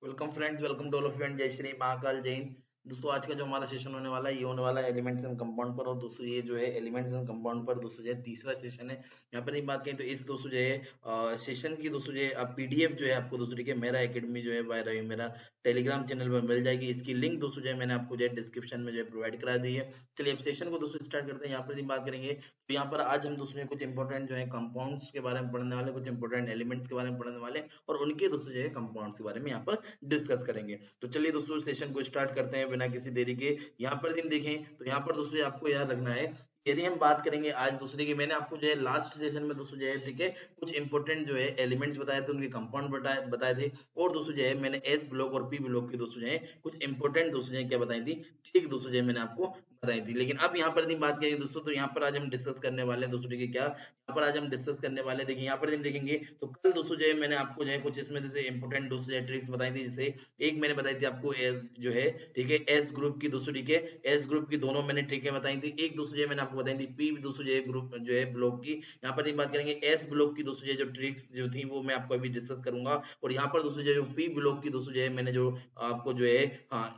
Welcome friends, welcome to all of you and जय श्री महाकाल जैन। दोस्तों आज का जो हमारा सेशन होने वाला है ये होने वाला है एलिमेंट्स एंड कंपाउंड पर। और दोस्तों ये जो है एलिमेंट्स एंड कंपाउंड पर दोस्तों जो है तीसरा सेशन है। यहाँ पर एक बात करें तो इस दोस्तों जो है सेशन की दोस्तों जो है अब पीडीएफ जो है आपको दोस्तों देखिए मेरा एकेडमी जो है बाय रवि मेरा टेलीग्राम चैनल पर मिल जाएगी। इसकी लिंक दोस्तों जो है मैंने आपको जो है डिस्क्रिप्शन में जो है प्रोवाइड करा दी है। चलिए अब सेशन को दोस्तों स्टार्ट करते हैं। यहाँ पर बात करेंगे तो यहाँ पर आज हम दोस्तों कुछ इंपॉर्टेंट जो है कंपाउंड्स के बारे में पढ़ने वाले, कुछ इंपॉर्टेंट एलिमेंट्स के बारे में पढ़ने वाले और उनके दोस्तों जो है कंपाउंड्स के बारे में यहाँ पर डिस्कस करेंगे। तो चलिए दोस्तों सेशन को स्टार्ट करते हैं बिना किसी देरी के। यहाँ पर दिन देखें तो यहाँ पर दोस्तों आपको याद रखना है, यदि हम बात करेंगे आज दूसरे की, मैंने आपको जो है लास्ट सेशन में दोस्तों जो है ठीक है कुछ इंपॉर्टेंट जो है एलिमेंट्स बताए थे, उनके कंपाउंड बताए थे। और दोस्तों जो है मैंने एस ब्लॉक और पी ब्लॉक की दोस्तों जो है कुछ इंपॉर्टेंट दोस्तों जो है क्या बताई थी, ठीक दोस्तों जो है मैंने आपको बताई थी। लेकिन अब यहाँ पर दिन बात करेंगे दोस्तों तो यहाँ पर आज हम डिस्कस करने वाले हैं दोस्तों क्या, यहाँ पर आज हम डिस्कस करने वाले देखिए यहाँ पर दिन देखेंगे तो कल दोस्तों जो है मैंने आपको जो है कुछ इसमें जैसे इंपॉर्टेंट दोस्तों ट्रिक्स बताई थी। जैसे एक मैंने बताई थी आपको जो है ठीक है एस ग्रुप की दोस्तों ठीक है, एस ग्रुप की दोनों मैंने ट्रिकें बताई थी। एक दोस्तों जो मैंने आपको बताई थी पी दोस्तों जो है ग्रुप जो है ब्लॉक की। यहाँ पर बात करेंगे एस ब्लॉक की दोस्तों जो ट्रिक्स जो थी वो मैं आपको अभी डिस्कस करूंगा। और यहाँ पर दोस्तों जो पी ब्लॉक की दोस्तों जो है मैंने जो आपको जो है हाँ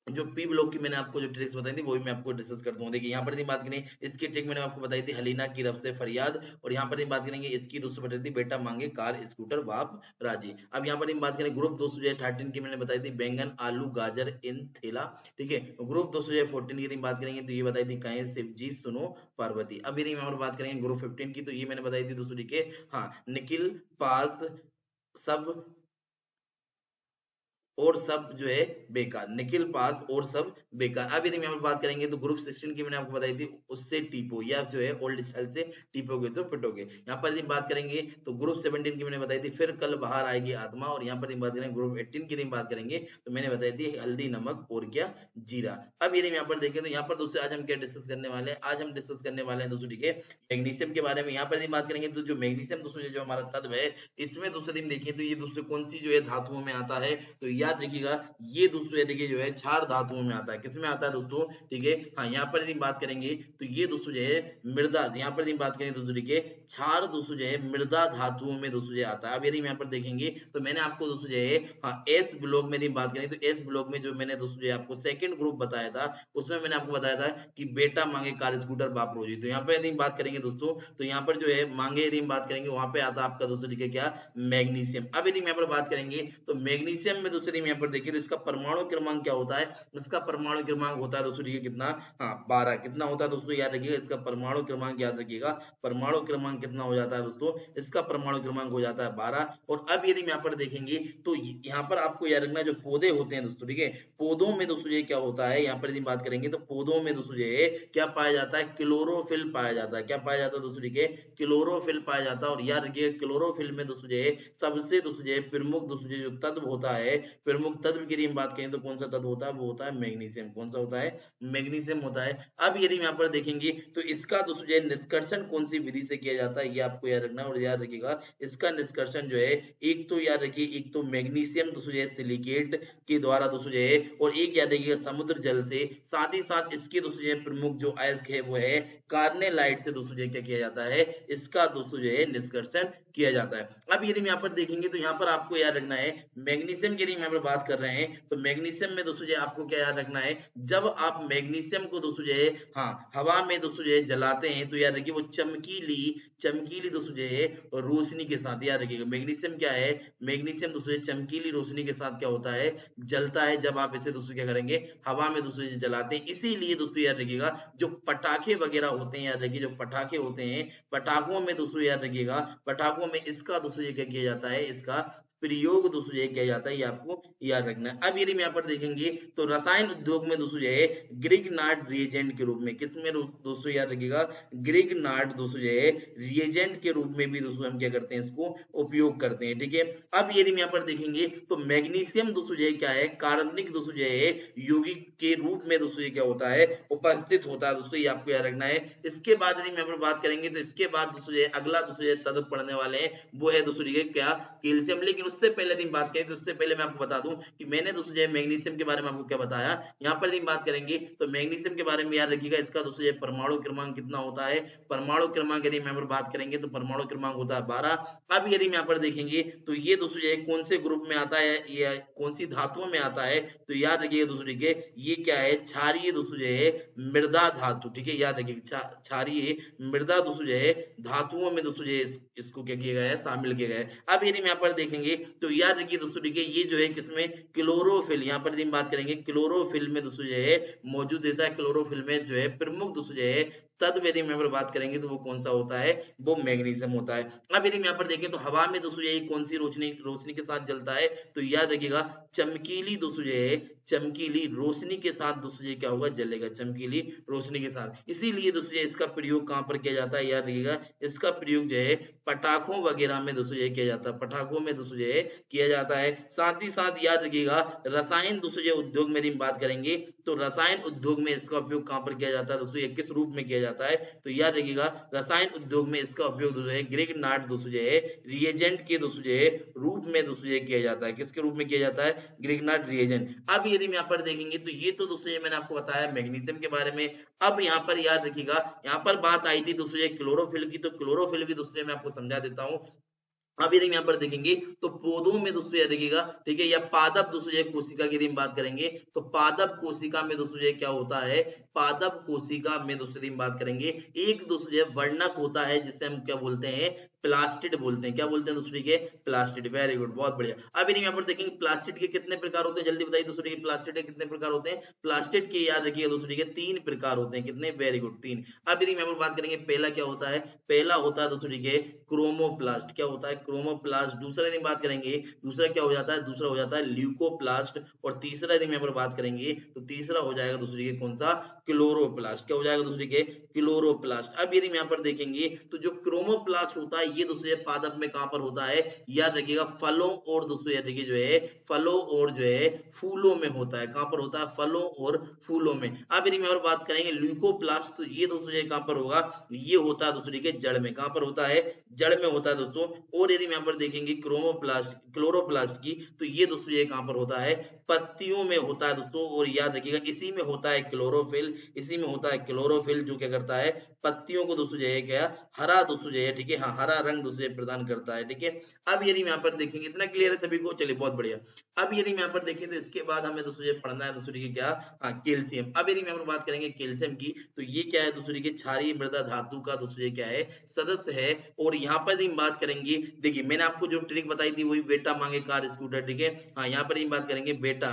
जो पी ब्लॉक की मैंने आपको जो ट्रिक्स बताई थी वो भी मैं आपको डिस्कस कर दूंगा। देखिए यहाँ पर बात करें इसकी ट्रिक मैंने आपको बताई थी हलीना की रफ से फरियाद। और यहाँ पर बात करेंगे इसकी दोस्तों बताई थी बेटा मांगे कार स्कूटर बाप राजी। अब यहाँ पर बात करें ग्रुप दोस्तों जो है 13 की मैंने बताई थी बैंगन आलू गाजर इन थेला। ठीक है ग्रुप दोस्तों जो है 14 की बात करेंगे तो ये बताई थी कहें शिव जी सुनो पार्वती। अब यदि यहाँ पर बात करेंगे ग्रुप 15 की तो ये मैंने बताई थी दोस्तों ठीक है हाँ निखिल पास सब और सब जो है बेकार, निखिल पास और सब बेकार। अब यदि हम बात करेंगे तो ग्रुप 16 की मैंने आपको बताई थी उससे टीपो या जो है ओल्ड स्टाइल से टीपोगे तो पिटोगे। यहाँ पर यदि बात करेंगे तो ग्रुप 17 की मैंने बताई थी फिर कल बाहर आएगी आत्मा। और यहाँ पर यदि बात करेंगे ग्रुप 18 की यदि बात करेंगे तो मैंने बताई थी हल्दी नमक और क्या जीरा। अब यदि यहाँ पर देखें तो यहाँ पर दोस्तों आज हम क्या डिस्कस करने वाले हैं, आज हम डिस्कस करने वाले हैं दोस्तों ठीक है मैग्नीशियम के बारे में। यहाँ पर यदि बात करेंगे तो जो मैग्नीशियम दोस्तों जो हमारा तत्व है इसमें दोस्तों दिन देखिए तो ये दोस्तों कौन सी जो है धातुओं में आता है, तो याद रखिएगा ये दोस्तों ये देखिए जो है क्षार धातुओं में आता है। किसमें आता है दोस्तों ठीक है हाँ यहाँ पर यदि बात करेंगे तो ये दोस्तों जो है मृदा, यहाँ पर यदि बात करेंगे दोस्तों देखिए क्षार दोस्तों जो है मृदा धातुओं में दोस्तों जो आता है। अब यदि यहाँ पर देखेंगे तो मैंने आपको दोस्तों जो है हाँ एस ब्लॉक में यदि बात करें तो एस ब्लॉक में जो मैंने दोस्तों जो है आपको सेकंड ग्रुप बताया था उसमें मैंने आपको बताया था कि बेटा मांगे कार स्कूटर बाप रोजी। तो यहाँ पर यदि बात करेंगे दोस्तों तो यहाँ पर जो है मांगे यदि बात करेंगे वहां पे आता आपका दोस्तों देखिए क्या मैग्नीशियम। अब यदि यहाँ पर बात करेंगे तो मैग्नीशियम में दोस्तों यहाँ पर देखिए तो इसका परमाणु क्रमांक क्या होता है, इसका परमाणु क्रमांक होता है दोस्तों देखिए कितना हाँ 12। कितना होता है दोस्तों याद रखिएगा, इसका परमाणु क्रमांक याद रखिएगा, परमाणु क्रमांक कितना हो जाता है दोस्तों, इसका परमाणु क्रमांक हो जाता है 12। और अब यदि यहाँ पर देखेंगे तो यहाँ पर आपको याद रखना जो पौधे होते हैं दोस्तों ठीक है पौधों में दोस्तों ये क्या होता है, यहाँ पर यदि बात करेंगे तो पौधों में दोस्तों ये क्या पाया जाता है, क्लोरोफिल पाया जाता है। क्या पाया जाता है दोस्तों ठीक है क्लोरोफिल पाया जाता है। और याद रखिए क्लोरोफिल में दोस्तों ये सबसे दोस्तों ये प्रमुख दोस्तों जो तत्व होता है, प्रमुख तत्व की यदि हम बात करें तो कौन सा तत्व होता है, वो होता है मैग्नीशियम। कौन सा होता है, मैग्नीशियम होता है। अब यदि यहाँ पर देखेंगे तो इसका दोस्तों जो निष्कर्षण कौन सी विधि से किया जाता है ये आपको याद रखना। और याद रखिएगा इसका निष्कर्षण जो है एक तो याद रखिए एक तो मैग्नीशियम दोस्तों जो सिलिकेट के द्वारा दोस्तों जो है, और एक याद रखिएगा समुद्र जल से। साथ ही साथ इसके दोस्तों जो प्रमुख जो अयस्क है वो है कार्नेलाइट से दोस्तों जो क्या किया जाता है, इसका दोस्तों जो है निष्कर्षण किया जाता है। अब यदि हम यहाँ पर देखेंगे तो यहाँ पर आपको याद रखना है मैग्नीशियम की यदि यहाँ पर बात कर रहे हैं तो मैग्नीशियम में दोस्तों जो आपको क्या याद रखना है, जब आप मैग्नीशियम को दोस्तों जो है हाँ हवा में दोस्तों जो है जलाते हैं तो याद रखिए वो चमकीली चमकीली दोस्तों जो है रोशनी के साथ, याद रखिएगा मैग्नीशियम क्या है, मैग्नीशियम दोस्तों चमकीली रोशनी के साथ क्या होता है, जलता है जब आप इसे दोस्तों क्या करेंगे हवा में दोस्तों जलाते हैं। इसीलिए दोस्तों याद रखिएगा जो पटाखे वगैरह होते हैं, याद रखिए जो पटाखे होते हैं पटाखों में दोस्तों याद रखिएगा पटाखों में इसका दोस्तों ये क्या किया जाता है, इसका प्रयोग दोस्तों ये किया जाता है, ये आपको याद रखना है। अब यदि हम यहाँ पर देखेंगे तो रसायन उद्योग में दोस्तों जो है ग्रिग्नार्ड रिएजेंट के रूप में, किसमें दोस्तों याद रखिएगा ग्रिग्नार्ड दोस्तों जो है रिएजेंट के रूप में भी दोस्तों हम क्या करते हैं इसको उपयोग करते हैं। ठीक है अब यदि हम यहाँ पर देखेंगे तो मैग्नीशियम दोस्तों जो है क्या है कार्बनिक दोस्तों जो है यौगिक के रूप में दोस्तों ये क्या होता है उपस्थित होता है दोस्तों, ये आपको याद रखना है। इसके बाद यदि हम यहाँ पर बात करेंगे तो इसके बाद दोस्तों जो है अगला दोस्तों तत्व पढ़ने वाले हैं वो है दोस्तों क्या कैल्शियम। लेकिन उससे पहले दिन बात करें तो उससे पहले मैं आपको बता दूं कि मैंने दोस्तों जो है मैग्नीशियम के बारे में आपको क्या बताया। यहाँ पर दिन बात करेंगे तो मैग्नीशियम के बारे में याद रखिएगा, इसका दोस्तों जो है परमाणु क्रमांक कितना होता है। परमाणु क्रमांक यदि मैं बात करेंगे तो परमाणु क्रमांक होता है 12। अब यदि यहाँ पर देखेंगे तो ये दोस्तों जो है कौन से ग्रुप में आता है, ये कौन सी धातुओं में आता है, तो याद रखिएगा दोस्तों के ये क्या है, क्षारीय दोस्तों जो है मृदा धातु, ठीक है, याद रखिएगा क्षारीय मृदा दोस्तों जो है धातुओं में दोस्तों जो है इसको क्या किया गया है, शामिल किया गया है। अब यदि यहाँ पर देखेंगे तो याद रखिए दोस्तों ठीक है, ये जो है किसमें, क्लोरोफिल, यहाँ पर यदि बात करेंगे क्लोरोफिल में दोस्तों जो है मौजूद रहता है। क्लोरोफिल में जो है प्रमुख दोस्तों जो है तत्व यदि मैं बात करेंगे तो वो कौन सा होता है, वो मैग्नीशियम होता है। अब यदि यहाँ पर देखें तो हवा में दोस्तों यही कौन सी रोशनी रोशनी के साथ जलता है, तो याद रखिएगा चमकीली दोस्तों जो है चमकीली रोशनी के साथ दोस्तों ये क्या होगा, जलेगा, चमकीली रोशनी के साथ। इसीलिए दोस्तों इसका प्रयोग कहां पर किया जाता है, याद रखिएगा इसका प्रयोग जो है पटाखों वगैरह में दोस्तों ये किया जाता है, पटाखों में दोस्तों ये किया जाता है। साथ ही साथ याद रखिएगा रसायन दोस्तों जो उद्योग में हम बात करेंगे तो रसायन उद्योग में इसका उपयोग कहां पर किया जाता है दोस्तों, ये किस रूप में किया जाता है, तो याद रखिएगा रसायन उद्योग में इसका उपयोग दोस्तों है ग्रिग्नार्ड दोस्तों जो है रिएजेंट के दोस्तों जो है रूप में दोस्तों ये किया जाता है। किसके रूप में किया जाता है, ग्रिग्नार्ड रिएजेंट। अब यदि यहाँ पर देखेंगे तो ये तो दोस्तों ये मैंने आपको बताया मैग्नीशियम के बारे में। अब यहाँ पर याद रखिएगा यहाँ पर बात आई थी दोस्तों ये क्लोरोफिल की, तो क्लोरोफिल भी दोस्तों मैं आपको समझा देता हूँ। अब यदि यहाँ पर देखेंगे तो पौधों में दोस्तों याद रखिएगा, ठीक है, या पादप दोस्तों जो कोशिका की यदि हम बात करेंगे तो पादप कोशिका में दोस्तों जो क्या होता है, पादप कोशिका में दोस्तों यदि हम बात करेंगे एक दोस्तों जो वर्णक होता है जिससे हम क्या बोलते हैं, प्लास्टिड बोलते हैं। क्या बोलते हैं दोस्तों के, प्लास्टिड। वेरी गुड, बहुत बढ़िया। अब यदि यहाँ पर देखेंगे प्लास्टिड के कितने प्रकार होते हैं, जल्दी बताइए दोस्तों के प्लास्टिड के कितने प्रकार होते हैं। प्लास्टिड के याद रखिएगा दोस्तों के 3 प्रकार होते हैं। कितने, वेरी गुड, 3। अब यदि यहाँ पर बात करेंगे पहला क्या होता है, पहला होता है दोस्तों के क्रोमोप्लास्ट। क्या होता है, क्रोमोप्लास्ट। दूसरा यदि बात करेंगे दूसरा क्या हो जाता है, दूसरा हो जाता है ल्यूकोप्लास्ट। और तीसरा यदि यहाँ पर बात करेंगे तो तीसरा हो जाएगा दूसरी के कौन सा, क्लोरोप्लास्ट। क्या हो जाएगा दूसरी के, क्लोरोप्लास्ट। अब यदि यहाँ पर देखेंगे तो जो क्रोमोप्लास्ट होता है ये दूसरे पादप में कहां पर होता है, याद रखिएगा फलों और दोस्तों याद रखिए जो है फलों और जो है फूलों में होता है। कहां पर होता है, फलों और फूलों में। अब यदि यहाँ पर बात करेंगे ल्यूकोप्लास्ट तो ये दोस्तों कहां पर होगा, ये होता है दूसरी के जड़ में। कहां पर होता है, जड़ में होता है दोस्तों। और यदि यहाँ पर देखेंगे क्रोमोप्लास्ट क्लोरोप्लास्ट की तो ये दोस्तों ये कहां पर होता है, पत्तियों में होता है दोस्तों। और याद रखिएगा इसी में होता है क्लोरोफिल, इसी में होता है क्लोरोफिल जो क्या करता है, पत्तियों को दोस्तों जो है क्या, हरा दोस्तों जो है, ठीक है, हाँ हरा रंग दोस्तों प्रदान करता है, ठीक है। अब यदि यहाँ पर देखेंगे, इतना क्लियर है सभी को, चलिए बहुत बढ़िया। अब यदि यहाँ पर देखें तो इसके बाद हमें दोस्तों ये पढ़ना है दोस्तों की क्या, हाँ कैल्शियम। अब यदि यहाँ पर बात करेंगे कैल्शियम की तो ये क्या है दोस्तों की, क्षारीय मृदा धातु का दोस्तों ये क्या है, सदस्य है। और यहाँ पर यदि बात करेंगे, देखिए मैंने आपको जो ट्रिक बताई थी वही बेटा मांगे कार स्कूटर, ठीक है, हाँ यहाँ पर यदि बात करेंगे बेटा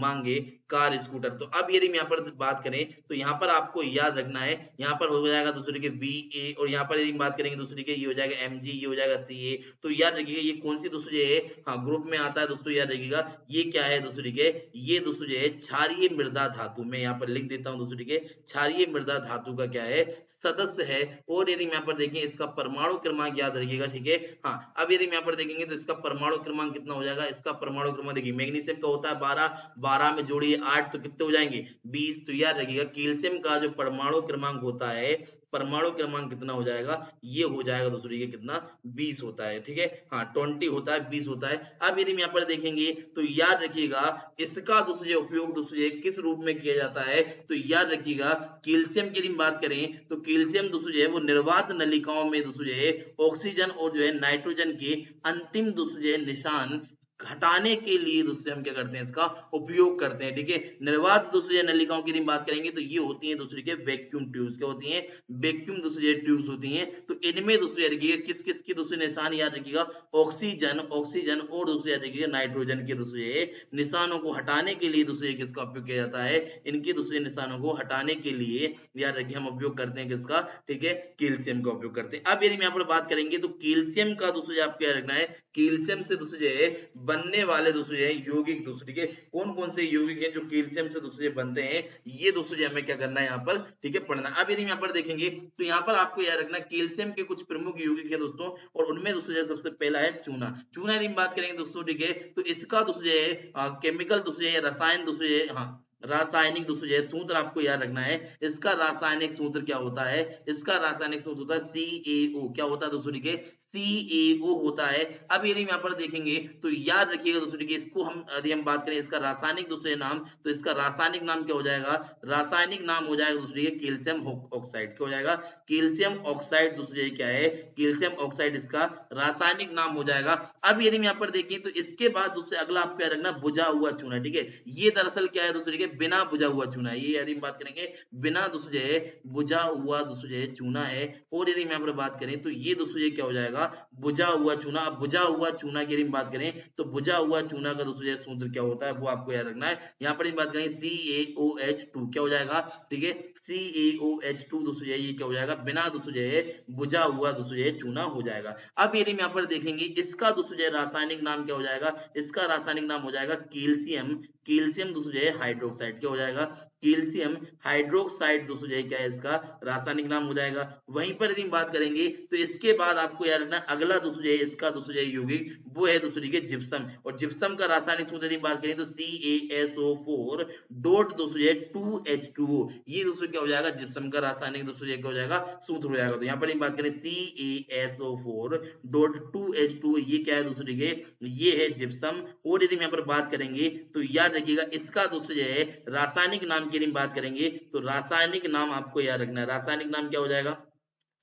मांगे कार स्कूटर। तो अब यदि यहाँ पर बात करें तो यहाँ पर आपको याद रखना है, यहाँ पर हो जाएगा दूसरे के VA। और यहाँ पर यदि बात करेंगे दूसरे के ये हो जाएगा MG, ये हो जाएगा CA। तो याद रखिएगा ये कौन सी दोस्तों ये है, हाँ ग्रुप में आता है दोस्तों। याद रखिएगा ये क्या है दूसरे के, ये दोस्तों जो है क्षारीय मृदा धातु। मैं यहाँ पर लिख देता हूँ दूसरे के, क्षारीय मृदा धातु का क्या है, सदस्य है। और यदि यहाँ पर देखें इसका परमाणु क्रमांक याद रखिएगा, ठीक है, हाँ। अब यदि यहाँ पर देखेंगे तो इसका परमाणु क्रमांक कितना हो जाएगा, इसका परमाणु क्रमांक देखिए मैग्नीशियम का होता है 12, 12 में जोड़िए 8 तो कितने हो जाएंगे, 20। तो याद रखिएगा कैल्शियम का जो परमाणु क्रमांक होता है, परमाणु क्रमांक कितना हो जाएगा, ये हो जाएगा दोस्तों ये कितना, 20 होता है, ठीक है, हाँ 20 होता है, 20 होता है। अब यदि यहाँ पर देखेंगे तो याद रखिएगा इसका दोस्तों उपयोग दोस्तों किस रूप में किया जाता है, तो याद रखिएगा कैल्शियम की यदि बात करें तो कैल्शियम दोस्तों जो है वो निर्वात नलिकाओं में दोस्तों जो है ऑक्सीजन और जो है नाइट्रोजन के अंतिम दोस्तों जो है निशान हटाने के लिए दोस्तों हम क्या करते हैं, इसका उपयोग करते हैं, ठीक है। निर्वात दोस्तों नलिकाओं की बात करेंगे तो ये होती है दूसरी के वैक्यूम ट्यूब्स। क्या होती हैं, वैक्यूम दोस्तों ट्यूब्स होती हैं। तो इनमें दोस्तों याद रखिएगा किस किस की दोस्तों निशान याद रखिएगा, ऑक्सीजन ऑक्सीजन और दोस्तों याद रखिएगा नाइट्रोजन के दोस्तों निशानों को हटाने के लिए दोस्तों किसका उपयोग किया जाता है, इनके दूसरे निशानों को हटाने के लिए याद रखिए हम उपयोग करते हैं किसका, ठीक है, कैल्शियम का उपयोग करते हैं। अब यदि यहाँ पर बात करेंगे तो कैल्शियम का दोस्तों आपको याद रखना है, कैल्शियम से दोस्तों बनने वाले दोस्तों यौगिक दोस्तों के कौन कौन से यौगिक हैं जो कैल्शियम से दोस्तों बनते हैं, ये दोस्तों हमें क्या करना है यहाँ पर, ठीक है, पढ़ना। अब यदि यहाँ पर देखेंगे तो यहाँ पर आपको याद रखना कैल्शियम के कुछ प्रमुख यौगिक है दोस्तों, और उनमें दोस्तों सबसे पहला है चूना। चूना यदि बात करेंगे दोस्तों, ठीक है, तो इसका दोस्तों केमिकल दोस्तों रसायन दोस्तों हाँ रासायनिक दोस्तों जो है सूत्र आपको याद रखना है, इसका रासायनिक सूत्र क्या होता है, इसका रासायनिक सूत्र होता है CaO। क्या होता है दोस्तों ठीक है, CaO होता है। अब यदि हम यहाँ पर देखेंगे तो याद रखिएगा दोस्तों ठीक है, इसको हम यदि हम बात करें इसका रासायनिक दोस्तों नाम, तो इसका रासायनिक नाम क्या हो जाएगा, रासायनिक नाम हो जाएगा दोस्तों ठीक है कैल्शियम ऑक्साइड। क्या हो जाएगा, कैल्शियम ऑक्साइड दोस्तों क्या है, कैल्शियम ऑक्साइड इसका रासायनिक नाम हो जाएगा। अब यदि हम यहाँ पर देखें तो इसके बाद दोस्तों अगला आपको याद रखना बुझा हुआ चूना। ठीक है, ये दरअसल क्या है दोस्तों, बिना बुझा हुआ चूना है। ये यदि हम बात करेंगे बिना दोस्तों जो है बुझा हुआ दोस्तों जो है चूना है। और यदि हम यहाँ पर बात करें तो ये दोस्तों ये क्या हो जाएगा, बुझा हुआ चूना। अब बुझा हुआ चूना की यदि हम बात करें तो बुझा हुआ चूना का दोस्तों जो सूत्र क्या होता है वो आपको याद रखना है। यहाँ पर बात करें CaOH2 क्या हो जाएगा, ठीक है CaOH2 दोस्तों ये क्या हो जाएगा, बिना दोस्तों जो है बुझा हुआ दोस्तों जो चूना हो जाएगा। अब यदि हम यहाँ पर देखेंगे इसका दोस्तों जो रासायनिक नाम क्या हो जाएगा, इसका रासायनिक नाम हो जाएगा कैल्शियम, कैल्शियम दोस्तों जो है हाइड्रोक्साइड। क्या हो जाएगा, कैल्शियम हाइड्रोक्साइड दोस्तों जो है क्या है इसका रासायनिक नाम हो जाएगा। वहीं पर यदि हम बात करेंगे तो इसके बाद आपको याद रखना अगला दोस्तों जो है इसका दोस्तों जो है यौगिक वो है दोस्तों के जिप्सम। और जिप्सम का रासायनिक सूत्र यदि बात करें तो CaSO4 डॉट दोस्तों जो है 2H2O। ये दोस्तों क्या हो जाएगा, जिप्सम का रासायनिक दोस्तों क्या हो जाएगा, सूत्र हो जाएगा। तो यहाँ पर हम बात करें CaSO4 डॉट 2H2O, ये क्या है दोस्तों के, ये है जिप्सम। और यदि हम यहाँ पर बात करेंगे तो याद रखिएगा इसका दोस्तों जो है रासायनिक नाम की यदि बात करेंगे तो रासायनिक नाम आपको याद रखना है। रासायनिक नाम क्या हो जाएगा,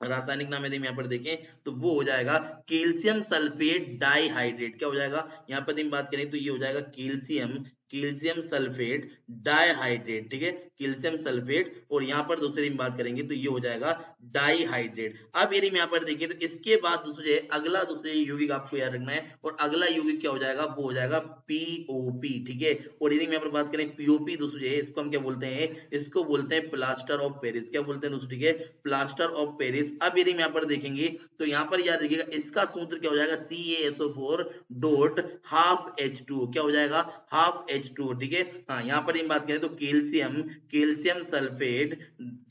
रासायनिक नाम यदि हम यहाँ पर देखें तो वो हो जाएगा कैल्शियम सल्फेट डाइहाइड्रेट। क्या हो जाएगा, यहाँ पर हम बात करें तो ये हो जाएगा कैल्शियम, कैल्शियम सल्फेट डाइहाइड्रेट। ठीक है, कैल्शियम सल्फेट। और यहाँ पर दूसरी हम बात करेंगे तो ये हो जाएगा डाइहाइड्रेट। अब यदि हम यहाँ पर देखें तो इसके बाद दूसरे अगला दूसरे यौगिक आपको याद रखना है। और अगला यौगिक क्या हो जाएगा, वो हो जाएगा POP। ठीक है, और यदि हम यहाँ पर बात करें POP दोस्तों इसको हम क्या बोलते हैं, इसको बोलते हैं प्लास्टर ऑफ पेरिस। क्या बोलते हैं दोस्तों, ठीक है प्लास्टर ऑफ पेरिस। अब यदि हम यहाँ पर देखेंगे तो यहाँ पर याद रखिएगा इसका सूत्र क्या हो जाएगा, CaSO4 डॉट हाफ H2O। क्या हो जाएगा, हाफ H2O। ठीक है, हाँ यहाँ पर हम बात करें तो कैल्शियम, कैल्शियम सल्फेट,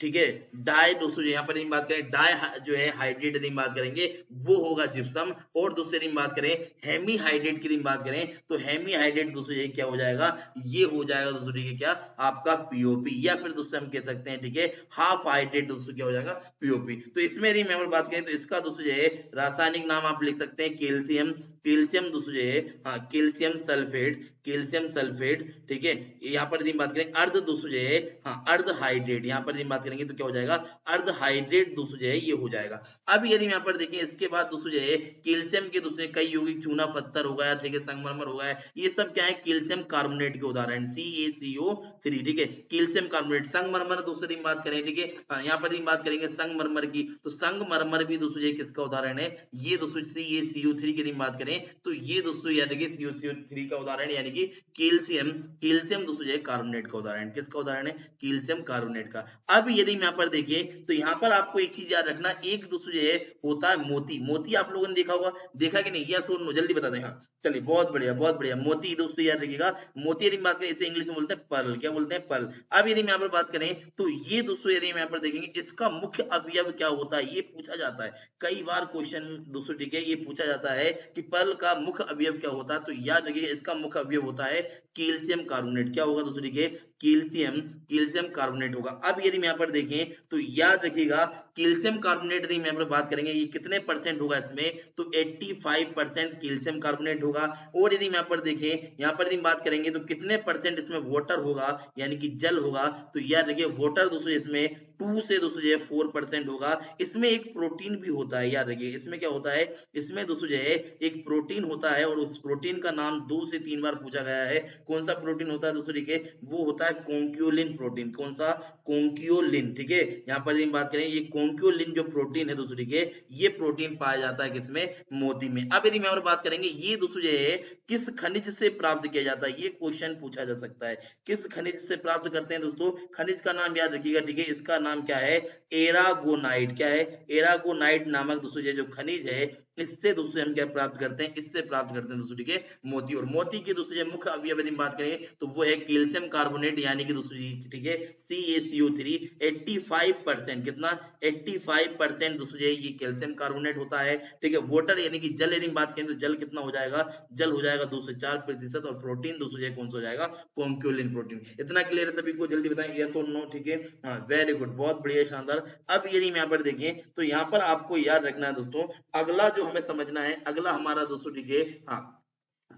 ठीक है डाई दोस्तों यहाँ पर हम बात करें डाई जो है हाइड्रेट यदि बात करेंगे वो होगा जिप्सम। और दूसरे दिन बात करें हेमी हाइड्रेट की बात करें तो हेमी हाइड्रेट दोस्तों ये क्या हो जाएगा, ये हो जाएगा दोस्तों ठीक है क्या आपका POP। या फिर दोस्तों हम कह सकते हैं ठीक है हाफ हाइड्रेट दोस्तों क्या हो जाएगा POP। तो इसमें यदि हम बात करें तो इसका दोस्तों जो है रासायनिक नाम आप लिख सकते हैं कैल्शियम, कैल्शियम दोस्तों जो है हाँ कैल्शियम सल्फेट, कैल्शियम सल्फेट। ठीक है, यहाँ पर यदि बात करें अर्ध दोस्तों जो है हाँ अर्ध हाइड्रेट। यहाँ पर यदि बात करेंगे तो क्या हो जाएगा, अर्ध हाइड्रेट दोस्तों जो है ये हो जाएगा। अब यदि यहाँ पर देखें इसके बाद दोस्तों जो है कैल्शियम के दूसरे कई यौगिक चूना पत्थर हो गया, ठीक है संगमरमर हो गया, ये सब क्या है कैल्शियम कार्बोनेट के उदाहरण CaCO3। ठीक है, कैल्शियम कार्बोनेट। संगमरमर दूसरे दिन बात करें, ठीक है यहाँ पर बात करेंगे संगमरमर की तो संगमरमर भी दोस्तों ये किसका उदाहरण है, ये दोस्तों CaCO3 की बात करें तो ये दोस्तों याद रखिए CaCO3 का उदाहरण यानी कि कैल्शियम, कैल्शियम दोस्तों जो है कार्बोनेट का उदाहरण। किसका उदाहरण है, कैल्शियम कार्बोनेट का। अब यदि हम यहाँ पर देखिए तो यहाँ पर आपको एक चीज याद रखना, एक दोस्तों जो है होता है मोती। मोती आप लोगों ने देखा होगा, देखा कि नहीं, यस और नो जल्दी बता दें। हाँ चलिए बहुत बढ़िया बहुत बढ़िया। मोती दोस्तों याद रखिएगा, मोती यदि बात करें इसे इंग्लिश में बोलते हैं पर्ल। क्या बोलते हैं, पर्ल। अब यदि हम यहाँ पर बात करें तो ये दोस्तों यदि हम यहाँ पर देखेंगे इसका मुख्य अवयव क्या होता है, ये पूछा जाता है कई बार क्वेश्चन दोस्तों। ठीक है, ये पूछा जाता है कि पर्ल का मुख्य अवयव क्या होता है, तो याद रखिए इसका मुख्य अवयव होता है कैल्शियम कार्बोनेट। क्या होगा दोस्तों, देखिए कैल्शियम, कैल्शियम कार्बोनेट होगा। अब यदि हम यहाँ पर देखें तो याद रखिएगा कैल्शियम कार्बोनेट यदि हम यहाँ पर बात करेंगे ये कितने परसेंट होगा इसमें, तो 85% कैल्शियम कार्बोनेट होगा। और यदि हम यहाँ पर देखें, यहाँ पर यदि बात करेंगे तो कितने परसेंट इसमें वाटर होगा यानी कि जल होगा, तो याद रखिए वाटर दोस्तों इसमें 2 से दोस्तों जो है 4% होगा। इसमें एक प्रोटीन भी होता है, याद रखिए इसमें क्या होता है, इसमें दोस्तों जो है एक प्रोटीन होता है और उस प्रोटीन का नाम 2 से 3 बार पूछा गया है। कौन सा प्रोटीन होता है दोस्तों, ठीक है वो होता है कॉन्क्यूलिन प्रोटीन। कौन सा, कॉन्क्यूलिन। ठीक है, यहाँ पर हम बात करें ये कॉन्क्यूलिन जो प्रोटीन है दोस्तों, ठीक है ये प्रोटीन पाया जाता है किसमें, मोती में। अब यदि हम बात करेंगे ये दोस्तों जो है किस खनिज से प्राप्त किया जाता है, ये क्वेश्चन पूछा जा सकता है। किस खनिज से प्राप्त करते हैं दोस्तों, खनिज का नाम याद रखिएगा। ठीक है, इसका नाम क्या है, एरागोनाइट। क्या है, एरागोनाइट नामक दोस्तों ये जो खनिज है इससे दोस्तों हम क्या प्राप्त करते हैं, इससे प्राप्त करते हैं दोस्तों ठीक है मोती। और मोती के दोस्तों मुख्य अवयव यदि बात करें तो वो है कैल्शियम कार्बोनेट यानी कि दोस्तों ठीक है CaCO3। 85% कितना, 85% दोस्तों ये कैल्शियम कार्बोनेट होता है ठीक है। वाटर यानी कि जल यदि बात करें तो जल कितना हो जाएगा, जल हो जाएगा 204%। और प्रोटीन दोस्तों कौन सा हो जाएगा, पोम्क्यूलिन प्रोटीन। इतना क्लियर है सभी को, जल्दी बताएं यस और नो ठीक है। हाँ वेरी गुड, बहुत बढ़िया शानदार। अब यदि यहाँ पर देखें तो यहाँ पर आपको याद रखना है दोस्तों, अगला जो हमें समझना है, अगला हमारा दोस्तों ठीक है हाँ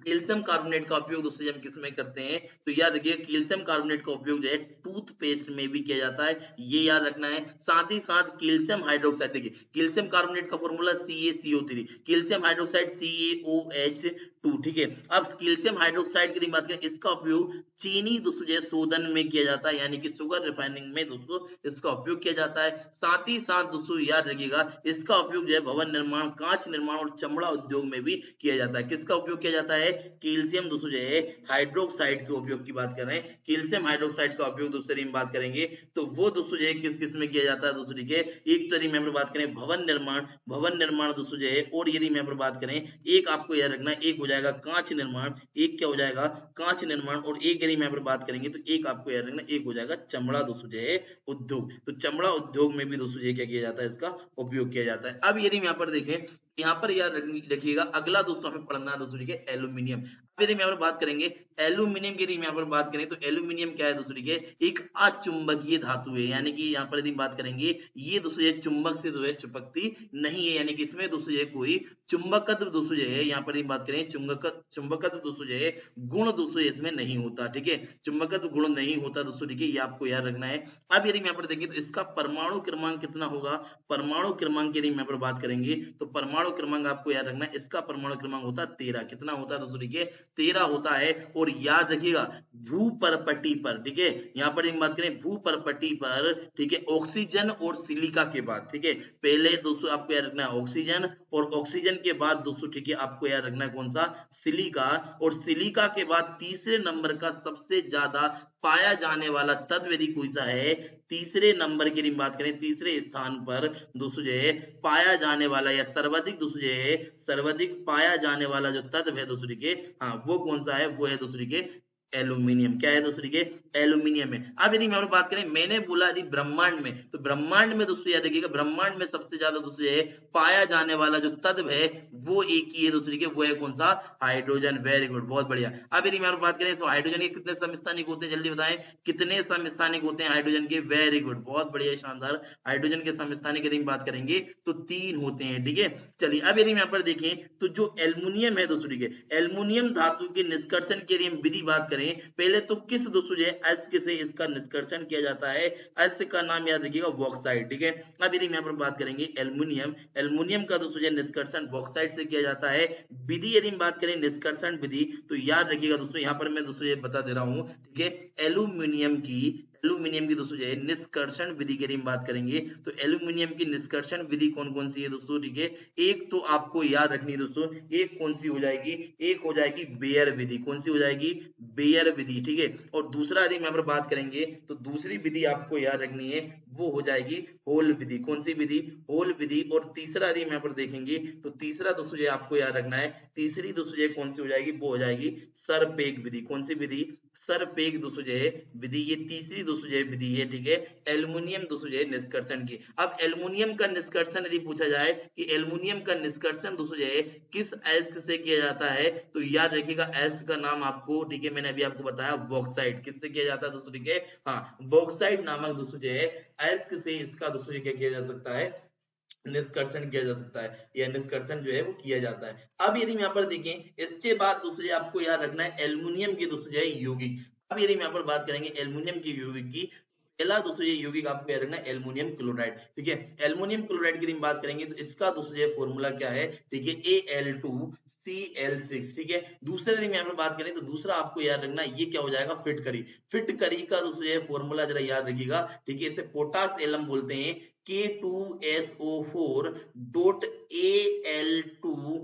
कैल्शियम कार्बोनेट का उपयोग दोस्तों जब किस में करते हैं तो याद रखिए कैल्शियम कार्बोनेट का उपयोग जो है टूथपेस्ट में भी किया जाता है, ये याद रखना है। साथ ही साथ कैल्शियम हाइड्रोक्साइड, देखिए कैल्शियम कार्बोनेट का formula CaCO3, calcium hydroxide CaOH2 ठीक है। अब कैल्शियम हाइड्रोक्साइड की बात करें, इसका उपयोग चीनी दोस्तों जो शोधन में किया जाता है यानी कि शुगर रिफाइनिंग में दोस्तों इसका उपयोग किया जाता है। साथ ही साथ दोस्तों याद रखिएगा इसका उपयोग जो है भवन निर्माण, कांच निर्माण और चमड़ा उद्योग में भी किया जाता है। किसका उपयोग किया जाता है, कैल्शियम दोस्तों जो है हाइड्रोक्साइड के उपयोग की बात कर रहे हैं। कैल्शियम हाइड्रोक्साइड का उपयोग दोस्तों यदि हम बात करेंगे तो वो दोस्तों जो है किस किस में किया जाता है दोस्तों ठीक है। एक तो यदि मैं बात करें भवन निर्माण, भवन निर्माण दोस्तों जो है, और यदि मैं बात करें एक आपको याद रखना, एक हो जाएगा कांच निर्माण, एक क्या हो जाएगा कांच निर्माण, और एक यदि मैं बात करेंगे तो एक आपको याद रखना एक हो जाएगा चमड़ा दोस्तों जो है उद्योग। तो चमड़ा उद्योग में भी दोस्तों ये क्या किया जाता है, इसका उपयोग किया जाता है। अब यदि यहाँ पर देखें, यहाँ पर याद रखिएगा अगला दोस्तों हमें पढ़ना है दोस्तों ठीक है एल्यूमिनियम। अब यदि यहाँ पर बात करेंगे एल्यूमिनियम की, यदि यहाँ पर बात करें तो एल्यूमिनियम क्या है दोस्तों ठीक है, एक अचुंबकीय धातु है। यानी कि यहाँ पर यदि बात करेंगे ये दोस्तों ये चुंबक से जो है चिपकती नहीं है, यानी कि इसमें दोस्तों ये कोई चुंबकत्व दोस्तों जो है, यहाँ पर यदि बात करें चुंबकत्व दोस्तों जो है गुण दोस्तों इसमें नहीं होता ठीक है, चुंबकत्व गुण नहीं होता दोस्तों ठीक है, ये आपको याद रखना है। अब यदि यहाँ पर देखें तो इसका परमाणु क्रमांक कितना होगा, परमाणु क्रमांक यदि यहाँ पर बात करेंगे तो परमाणु क्रमांक आपको याद रखना है, इसका परमाणु क्रमांक होता है 13। कितना होता है दोस्तों ठीक है, 13 होता है। और याद रखिएगा भूपरपटी पर ठीक है, यहाँ पर बात करें भूपरपटी पर ठीक है, ऑक्सीजन और सिलिका के बाद ठीक है, पहले दोस्तों आपको याद रखना है ऑक्सीजन, और ऑक्सीजन के बाद दोस्तों ठीक है आपको याद रखना है कौन सा, सिलिका, और सिलिका के बाद तीसरे नंबर का सबसे ज्यादा पाया जाने वाला तत्व यदि कोई सा है, तीसरे नंबर की बात करें तीसरे स्थान पर दोस्तों जो है पाया जाने वाला या सर्वाधिक दोस्तों जो है सर्वाधिक पाया जाने वाला जो तत्व है दोस्तों के, हाँ वो कौन सा है, वो है दोस्तों के एल्यूमिनियम। क्या है दोस्तों के, एल्यूमिनियम है। अब यदि मैं बात करें, मैंने बोला यदि ब्रह्मांड में, तो ब्रह्मांड में दोस्तों याद रखिएगा ब्रह्मांड में सबसे ज्यादा दोस्तों है पाया जाने वाला जो तत्व है वो एक ही है दोस्तों के, वो है कौन सा, हाइड्रोजन। वेरी गुड, बहुत बढ़िया। अब यदि मैं बात करें तो हाइड्रोजन के कितने समस्थानिक होते हैं, जल्दी बताएं कितने समस्थानिक होते हैं हाइड्रोजन के। वेरी गुड, बहुत बढ़िया शानदार। हाइड्रोजन के समस्थानिक यदि बात करेंगे तो 3 होते हैं ठीक है। चलिए अब यदि यहाँ पर देखें तो जो एल्युमिनियम है दोस्तों ठीक है, एल्युमिनियम धातु के निष्कर्षण के लिए विधि बात करें, पहले तो किस दोस्तों जो है अयस्क से इसका निष्कर्षण किया जाता है, अयस्क का नाम याद रखिएगा बॉक्साइट ठीक है। अब यदि यहाँ पर बात करेंगे एल्युमिनियम, एल्युमिनियम का दोस्तों जो निष्कर्षण बॉक्साइट से किया जाता है। विधि यदि बात करें निष्कर्षण विधि, तो याद रखिएगा दोस्तों यहाँ पर मैं दोस्तों ये बता दे रहा हूँ ठीक है, एल्युमिनियम की दोस्तों जो है निष्कर्षण विधि की बात करेंगे तो एल्युमिनियम की निष्कर्षण विधि कौन कौन सी है दोस्तों ठीक है। एक तो आपको याद रखनी है दोस्तों, एक कौन सी हो जाएगी, एक हो जाएगी बेयर विधि। कौन सी हो जाएगी, बेयर विधि ठीक है। और दूसरा यदि मैं बात करेंगे तो दूसरी विधि आपको याद रखनी है वो हो जाएगी होल विधि। कौन सी विधि, होल विधि। और तीसरा यदि मैं देखेंगे तो तीसरा दोस्तों ये आपको याद रखना है, तीसरी दोस्तों ये कौन सी हो जाएगी, वो हो जाएगी सरपेग विधि। कौन सी विधि, सरपेग दोस्तों जो है विधि, ये तीसरी दोस्तों जो है विधि है ठीक है, एल्युमिनियम दोस्तों जो है निष्कर्षण की। अब एल्युमिनियम का निष्कर्षण यदि पूछा जाए कि एल्युमिनियम का निष्कर्षण दोस्तों जो है किस अयस्क से किया जाता है, तो याद रखिएगा अयस्क का नाम आपको ठीक है, मैंने अभी आपको बताया बॉक्साइट। किससे किया जाता है दोस्तों ठीक है, हाँ बॉक्साइट नामक दोस्तों जो है अयस्क से इसका दोस्तों क्या किया जा सकता है, निष्कर्षण किया जा सकता है, या निष्कर्षण जो है वो किया जाता है। अब यदि यहाँ पर देखें इसके बाद दूसरे आपको याद रखना है एल्युमिनियम की दोस्तों जो है यौगिक। अब यदि यहाँ पर बात करेंगे एल्युमिनियम की यौगिक की, पहला दोस्तों ये यौगिक आपको याद रखना है एल्युमिनियम क्लोराइड ठीक है। एल्युमिनियम क्लोराइड की बात करेंगे तो इसका दोस्तों ये फॉर्मूला क्या है ठीक है, Al2Cl6 ठीक है। दूसरे दिन यहाँ पर बात करें तो दूसरा आपको याद रखना ये क्या हो जाएगा, फिटकरी। फिटकरी का दोस्तों ये फॉर्मूला जरा याद रखिएगा ठीक है, इसे पोटास एलम बोलते हैं, K2SO4.Al2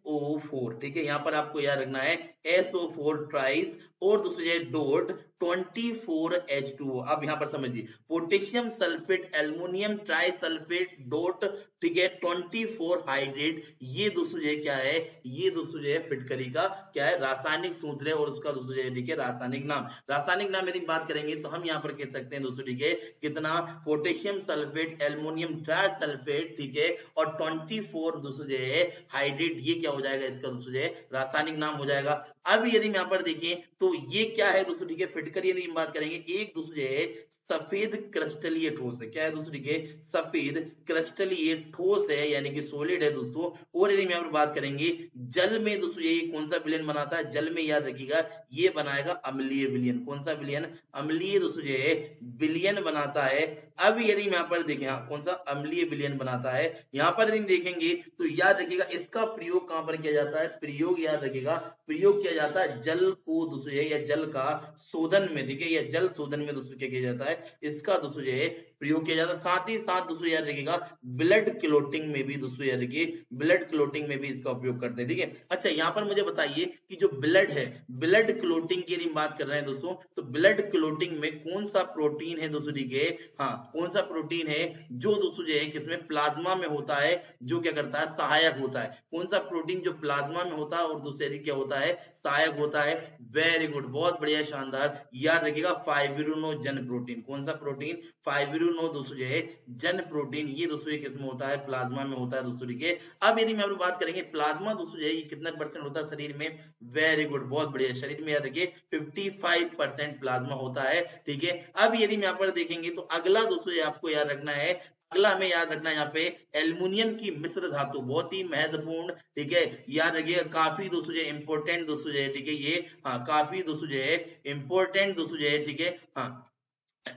SO4, ठीक है। यहाँ पर आपको याद रखना है SO4 ट्राइस और दूसरी जगह डॉट 24H2O। अब यहाँ पर समझिए, potassium sulphate aluminium trisulphate dot, ठीक है, 24 हाइड्रेट, ये दोस्तों जो है क्या है, ये दोस्तों जो है फिटकरी का क्या है, रासायनिक सूत्र है और उसका दोस्तों जो है ठीक है रासायनिक नाम। रासायनिक नाम यदि बात करेंगे तो हम यहाँ पर कह सकते हैं दोस्तों, ठीक है, कितना, पोटेशियम सल्फेट एल्युमिनियम ट्राइसल्फेट, ठीक है, और 24 दोस्तों जो है हाइड्रेट, ये क्या हो जाएगा, इसका दोस्तों जो है रासायनिक नाम हो जाएगा। अब यदि हम यहाँ पर देखें तो ये क्या है दोस्तों, ठीक है, फिटकरी यदि हम बात करेंगे, एक दोस्तों जो है सफेद क्रिस्टलीय ठोस है। क्या है दोस्तों, ठीक है, सफेद क्रिस्टलीय ठोस है, यानी कि सॉलिड है दोस्तों। और यदि हम यहाँ पर बात करेंगे जल में दोस्तों, ये कौन सा विलयन बनाता है, जल में याद रखिएगा ये बनाएगा अम्लीय विलयन। कौन सा विलयन, अम्लीय दोस्तों जो है विलयन बनाता है। अब यदि हम यहाँ पर देखें, हाँ, कौन सा, अम्लीय विलयन बनाता है। यहाँ पर यदि देखेंगे तो याद रखिएगा इसका प्रयोग कहां पर किया जाता है, प्रयोग याद रखिएगा प्रयोग किया जाता है जल को दोस्तों या जल का शोधन में, ठीक है, या जल शोधन में दोस्तों क्या किया जाता है, इसका दोस्तों जो है प्रयोग किया जाता है। साथ ही साथ दोस्तों याद रखिएगा ब्लड क्लोटिंग में भी दोस्तों याद रखिए, ब्लड क्लोटिंग में भी इसका उपयोग करते हैं, ठीक है। अच्छा, यहाँ पर मुझे बताइए कि जो ब्लड है, ब्लड क्लोटिंग की बात कर रहे हैं दोस्तों, तो ब्लड क्लोटिंग में कौन सा प्रोटीन है दोस्तों, ठीक है, हाँ, कौन सा प्रोटीन है जो दोस्तों जो है किसमें, प्लाज्मा में होता है, जो क्या करता है, सहायक होता है। कौन सा प्रोटीन जो प्लाज्मा में होता है और दूसरे क्या होता है, सहायक होता है। वेरी गुड, बहुत बढ़िया, शानदार, याद रखिएगा फाइब्रिनोजन प्रोटीन। कौन सा प्रोटीन, फाइब्रिनो दोस्तों जो है जन प्रोटीन, ये दोस्तों किसमें होता है, प्लाज्मा में होता है दोस्तों, ठीक है। अब यदि मैं बात करेंगे प्लाज्मा दोस्तों जो है ये कितना परसेंट होता है शरीर में, वेरी गुड, बहुत बढ़िया, शरीर में याद रखिए 55% प्लाज्मा होता है, ठीक है। अब यदि मैं यहाँ पर देखेंगे तो अगला दोस्तों आपको याद रखना है, अगला हमें याद रखना है यहाँ पे एल्युमिनियम की मिश्र धातु, बहुत ही महत्वपूर्ण, ठीक है, याद रखिएगा, काफी दोस्तों जो इंपॉर्टेंट दोस्तों जो है, ठीक है, ये, हाँ, काफी दोस्तों जो है इंपॉर्टेंट दोस्तों जो है, ठीक है, हाँ,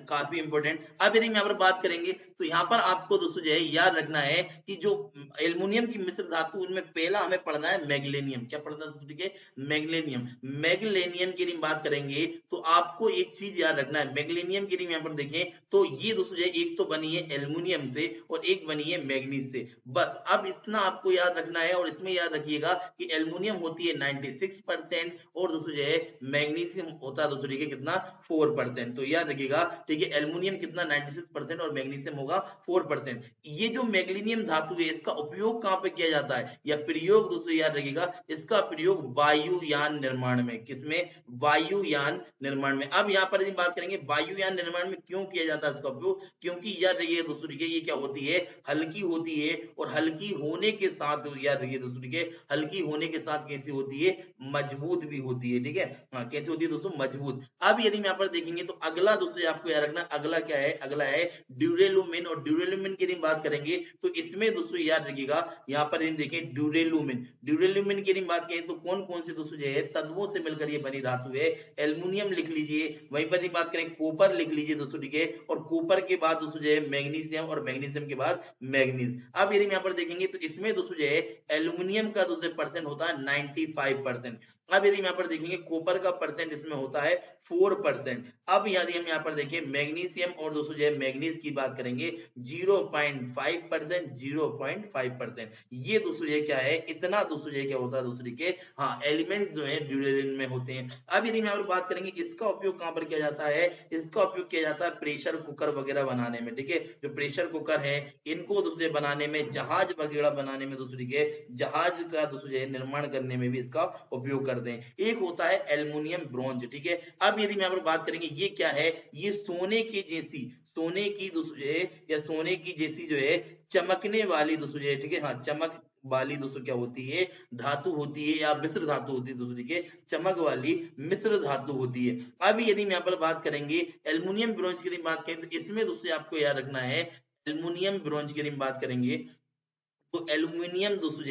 काफी इंपॉर्टेंट। अब यदि हम यहाँ पर बात करेंगे तो यहाँ पर आपको दोस्तों जो है याद रखना है कि जो एल्युमिनियम की मिश्र धातु, उनमें पहला हमें पढ़ना है मैग्नीशियम। क्या पढ़ना है दोस्तों, ठीक है, मैग्नीशियम। मैग्नीशियम की यदि बात करेंगे तो आपको एक चीज याद रखना है, मैग्नीशियम की यदि यहाँ पर देखें तो ये दोस्तों जो है एक तो बनी है एल्युमिनियम से और एक बनी है मैग्नीज से, बस। अब इतना आपको याद रखना है और इसमें याद रखिएगा कि एल्युमिनियम होती है 96% और दोस्तों जो है मैग्नीशियम होता है दोस्तों, ठीक है, कितना, 4%। तो याद रखिएगा, ठीक है, एल्युमिनियम कितना, 96% और मैग्नीशियम होगा 4%। ये जो मैग्नीशियम धातु है इसका उपयोग कहां पे किया जाता है, या प्रयोग दोस्तों याद रखिएगा, इसका प्रयोग वायुयान निर्माण में, किसमें, वायुयान निर्माण में। अब यहाँ पर यदि बात करेंगे वायुयान निर्माण में क्यों किया जाता है इसका उपयोग, क्योंकि याद रखिए दोस्तों, ठीक है, ये क्या होती है, हल्की होती है और हल्की होने के साथ, याद रखिए दोस्तों, ठीक है, हल्की होने के साथ कैसी होती है, मजबूत भी होती है, ठीक है, हाँ, कैसी होती है दोस्तों, मजबूत। अब यदि यहाँ पर देखेंगे तो अगला दोस्तों आपको याद रखना, अगला क्या है, अगला है ड्यूरेलुमिन। और ड्यूरेलुमिन की यदि बात करेंगे तो इसमें दोस्तों याद रखिएगा, यहाँ पर यदि देखें ड्यूरेलुमिन, ड्यूरेलुमिन की यदि बात करें तो कौन कौन से दोस्तों जो है तत्वों से मिलकर ये बनी धातु है, एल्युमिनियम लिख लीजिए, वहीं पर बात करें कॉपर लिख लीजिए दोस्तों, ठीक है, और कॉपर के बाद दोस्तों जो है मैग्नीशियम और मैग्नीशियम के बाद मैग्नीज। अब यदि यहाँ पर देखेंगे तो इसमें दोस्तों जो है एल्युमिनियम का दोस्तों परसेंट होता है 95%। अब यदि यहाँ पर देखेंगे कॉपर का परसेंट इसमें होता है 4%। अब यदि हम यहाँ पर देखें मैग्नीशियम और दोस्तों जो है मैग्नीज की बात करेंगे 0.5%, 0.5%। ये दोस्तों ये क्या है, इतना दोस्तों ये क्या होता है दोस्तों के, हाँ, एलिमेंट जो है ड्यूरेलिन में होते हैं। अब यदि हम यहाँ पर बात करेंगे इसका उपयोग कहां पर किया जाता है, इसका उपयोग किया जाता है प्रेशर कुकर वगैरह बनाने में, ठीक है, जो प्रेशर कुकर है इनको दोस्तों बनाने में, जहाज वगैरह बनाने में दोस्तों के, जहाज का दोस्तों निर्माण करने में भी इसका उपयोग करते हैं। एक होता है एल्युमिनियम ब्रॉन्ज, ठीक है। अब यदि हम यहाँ पर बात करेंगे ये क्या है, ये सोने की जैसी, सोने की दोस्तों या सोने की जैसी जो है चमकने वाली दोस्तों, ठीक है, हाँ, चमक वाली दोस्तों क्या होती है, धातु होती है, या मिश्र धातु होती है दोस्तों, ठीक है, चमक वाली मिश्र धातु होती है। अब यदि हम यहाँ पर बात करेंगे एल्युमिनियम ब्रॉन्ज की बात करें तो इसमें दोस्तों आपको याद रखना है, एल्युमिनियम ब्रॉन्ज की बात करेंगे तो एल्युमिनियम दोस्तों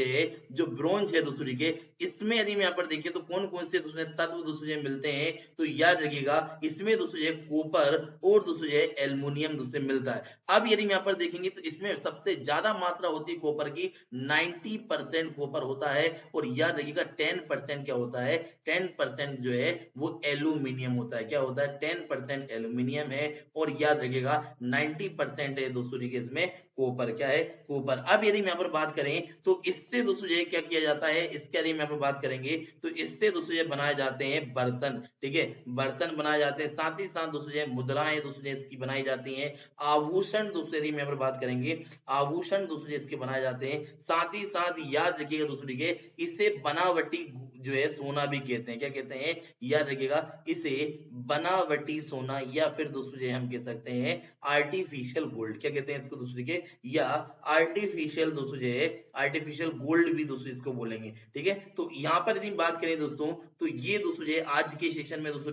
जो ब्रॉन्ज है दोस्तों, ठीक है, इसमें यदि हम यहाँ पर देखें तो कौन कौन से दोस्तों तत्व दोस्तों मिलते हैं, तो याद रखिएगा इसमें दोस्तों कॉपर और दोस्तों एल्युमिनियम दोस्तों मिलता है। अब यदि हम यहाँ पर देखेंगे तो इसमें सबसे ज्यादा मात्रा होती है कॉपर की, 90% कॉपर होता है, और याद रखिएगा 10% क्या होता है, 10% जो है वो एल्यूमिनियम होता है। क्या होता है, 10% एल्यूमिनियम है, और याद रखिएगा 90% है दोस्तों इसमें कॉपर। क्या है, कॉपर। अब यदि हम यहाँ पर बात करें तो इससे दोस्तों क्या किया जाता है, इसके यदि हम यहाँ पर बात करेंगे तो इससे दोस्तों बनाए जाते हैं बर्तन। ठीक है, बर्तन बनाए जाते हैं, साथ ही साथ दोस्तों मुद्राएं दोस्तों इसकी बनाई जाती हैं, आभूषण दोस्तों यदि हम यहाँ पर बात करेंगे, आभूषण दोस्तों इसके बनाए जाते हैं। साथ ही साथ याद रखिएगा दोस्तों इसे बनावटी जो है सोना भी कहते हैं। क्या कहते हैं, याद रखिएगा इसे बनावटी सोना, या फिर दोस्तों हम कह सकते हैं आर्टिफिशियल गोल्ड। क्या कहते हैं इसको दोस्तों या आर्टिफिशियल दोस्तों आर्टिफिशियल गोल्ड भी दोस्तों इसको बोलेंगे। ठीक है, तो यहाँ पर यदि बात करें दोस्तों, तो ये दोस्तों आज के सेशन में दोस्तों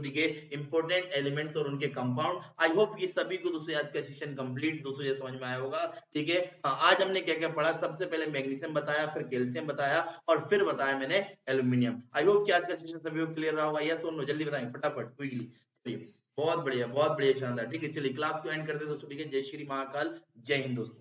इंपॉर्टेंट एलिमेंट्स और उनके कंपाउंड। आई होप ये सभी को दोस्तों आज का सेशन कंप्लीट दोस्तों समझ में आया होगा। ठीक है, हाँ, आज हमने क्या क्या पढ़ा, सबसे पहले मैग्नीशियम बताया, फिर कैल्शियम बताया, और फिर बताया मैंने एल्यूमिनियम। आई होप कि आज का सेशन सभी को क्लियर रहा होगा। यस और नो, जल्दी बताएं फटाफट क्विकली। बहुत बढ़िया, बहुत बढ़िया, शानदार। ठीक है, चलिए क्लास को एंड करते हैं दोस्तों। ठीक है, जय श्री महाकाल, जय हिंद दोस्तों।